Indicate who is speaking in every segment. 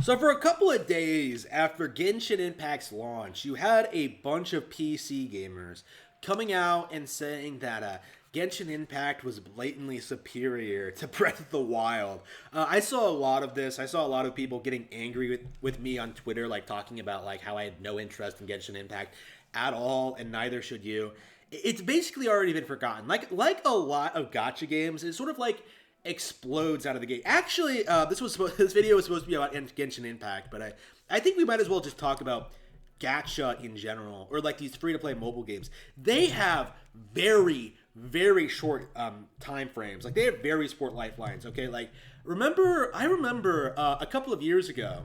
Speaker 1: So for a couple of days after Genshin Impact's launch, you had a bunch of PC gamers coming out and saying that Genshin Impact was blatantly superior to Breath of the Wild. I saw a lot of this. I saw a lot of people getting angry with me on Twitter, like talking about like how I had no interest in Genshin Impact at all, and neither should you. It's basically already been forgotten. Like a lot of gotcha games, it's sort of like explodes out of the gate. Actually, this video was supposed to be about Genshin Impact, but I think we might as well just talk about gacha in general, or like these free to play mobile games. They have very short time frames. Like they have very short lifelines. Okay, like I remember a couple of years ago.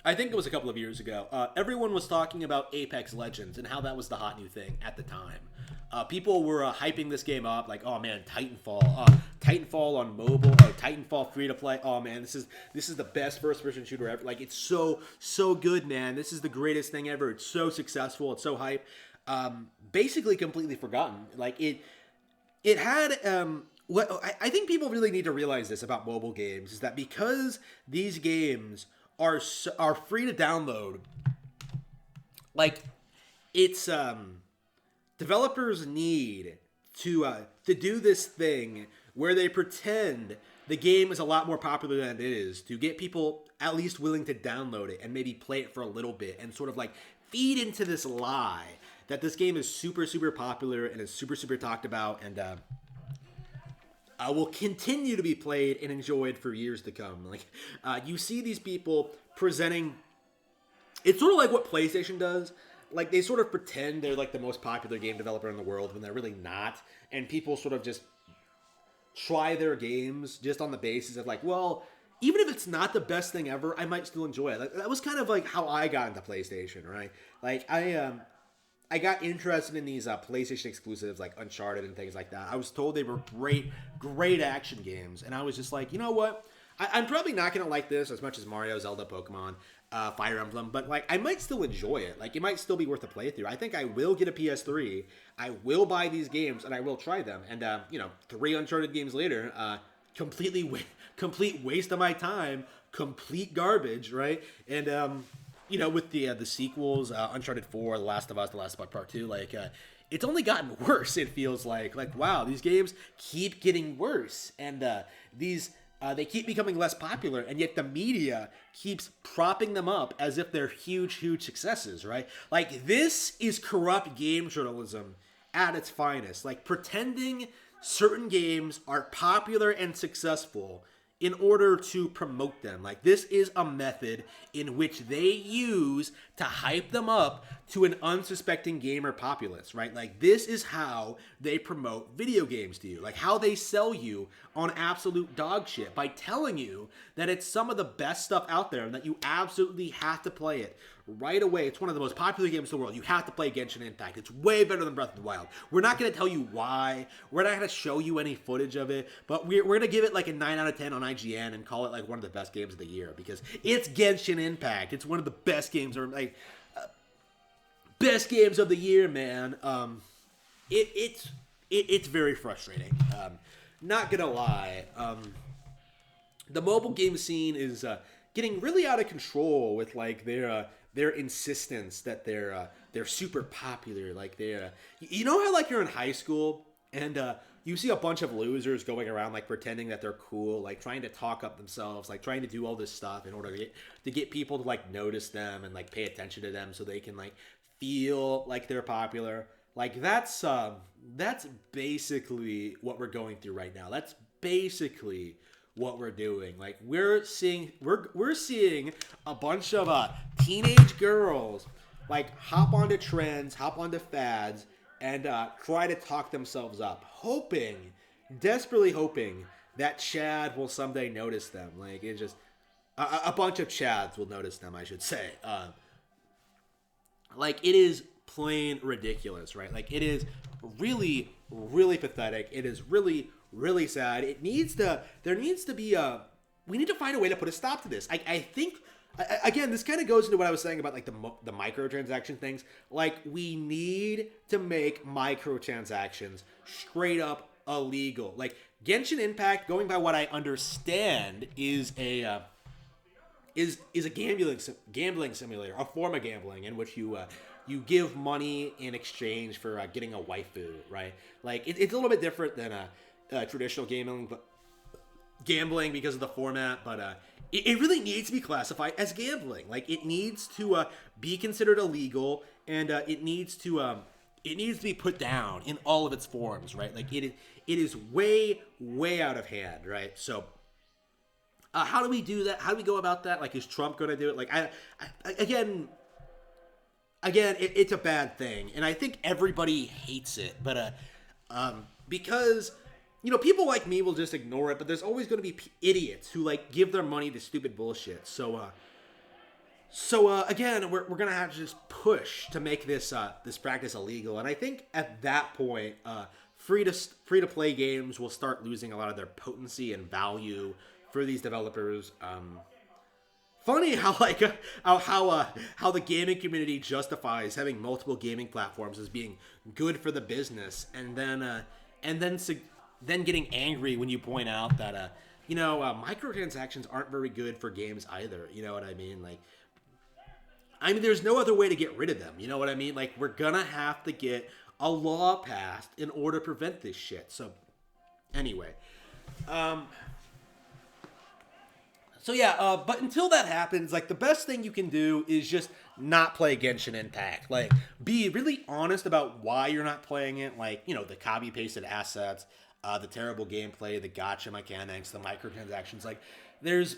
Speaker 1: I think it was a couple of years ago. Everyone was talking about Apex Legends and how that was the hot new thing at the time. People were hyping this game up, like, oh man, Titanfall on mobile, Titanfall free to play. Oh man, this is the best first person shooter ever. Like, it's so good, man. This is the greatest thing ever. It's so successful. It's so hype. Basically, completely forgotten. Like it had what I think people really need to realize this about mobile games is that because these games are free to download, like it's developers need to do this thing where they pretend the game is a lot more popular than it is to get people at least willing to download it and maybe play it for a little bit and sort of like feed into this lie that this game is super popular and is super talked about and will continue to be played and enjoyed for years to come. Like you see these people presenting, it's sort of like what PlayStation does. Like they sort of pretend they're like the most popular game developer in the world when they're really not, and people sort of just try their games just on the basis of like, well, even if it's not the best thing ever, I might still enjoy it. Like, that was kind of like how I got into PlayStation, right? Like I got interested in these PlayStation exclusives like Uncharted and things like that. I was told they were great action games, and I was just like, you know what? I'm probably not gonna like this as much as Mario, Zelda, Pokemon, Fire Emblem, but like I might still enjoy it. Like it might still be worth a playthrough. I think I will get a PS3. I will buy these games and I will try them. And 3 Uncharted games later, complete waste of my time, complete garbage, right? And with the sequels, Uncharted 4, The Last of Us, The Last of Us Part 2, like it's only gotten worse. It feels like wow, these games keep getting worse, and these they keep becoming less popular, and yet the media keeps propping them up as if they're huge successes, right? Like this is corrupt game journalism at its finest, like pretending certain games are popular and successful in order to promote them. Like this is a method in which they use to hype them up to an unsuspecting gamer populace, right? Like this is how they promote video games to you. Like how they sell you on absolute dog shit by telling you that it's some of the best stuff out there and that you absolutely have to play it right away. It's one of the most popular games in the world. You have to play Genshin Impact. It's way better than Breath of the Wild. We're not going to tell you why. We're not going to show you any footage of it, but we're going to give it like a 9 out of 10 on IGN and call it like one of the best games of the year because it's Genshin Impact. It's one of the best games, or like best games of the year, man. It's very frustrating. Not gonna lie. The mobile game scene is getting really out of control with like their insistence that they're super popular. Like they're you know how like you're in high school and you see a bunch of losers going around like pretending that they're cool, like trying to talk up themselves, like trying to do all this stuff in order to get people to like notice them and like pay attention to them so they can like feel like they're popular. Like that's basically what we're going through right now. That's basically what we're doing. Like we're seeing a bunch of teenage girls like hop onto trends, hop onto fads, and try to talk themselves up, desperately hoping that Chad will someday notice them. Like it's just a bunch of Chads will notice them, I should say. Like it is plain ridiculous, right? Like it is really pathetic. It is really sad. There needs to be we need to find a way to put a stop to this. I think again, this kind of goes into what I was saying about like the microtransaction things. Like we need to make microtransactions straight up illegal. Like Genshin Impact, going by what I understand, is is a gambling simulator, a form of gambling in which you give money in exchange for getting a waifu, right? Like it's a little bit different than a traditional gambling because of the format, but it really needs to be classified as gambling. Like it needs to be considered illegal, and it needs to be put down in all of its forms, right? Like it is way out of hand, right? So how do we do that? How do we go about that? Like, is Trump going to do it? Like, again, it's a bad thing, and I think everybody hates it. But because people like me will just ignore it. But there's always going to be idiots who like give their money to stupid bullshit. So again, we're gonna have to just push to make this practice illegal. And I think at that point, free to play games will start losing a lot of their potency and value for these developers. Funny how how the gaming community justifies having multiple gaming platforms as being good for the business, and then getting angry when you point out that microtransactions aren't very good for games either. You know what I mean? Like, there's no other way to get rid of them. You know what I mean? Like, we're gonna have to get a law passed in order to prevent this shit. So, anyway, but until that happens, like, the best thing you can do is just not play Genshin Impact. Like, be really honest about why you're not playing it. Like, the copy-pasted assets, the terrible gameplay, the gacha mechanics, the microtransactions. Like, there's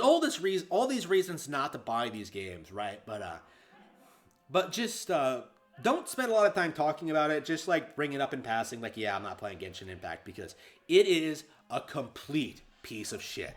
Speaker 1: all these reasons not to buy these games, right? But just don't spend a lot of time talking about it. Just like bring it up in passing, like, yeah, I'm not playing Genshin Impact because it is a complete piece of shit.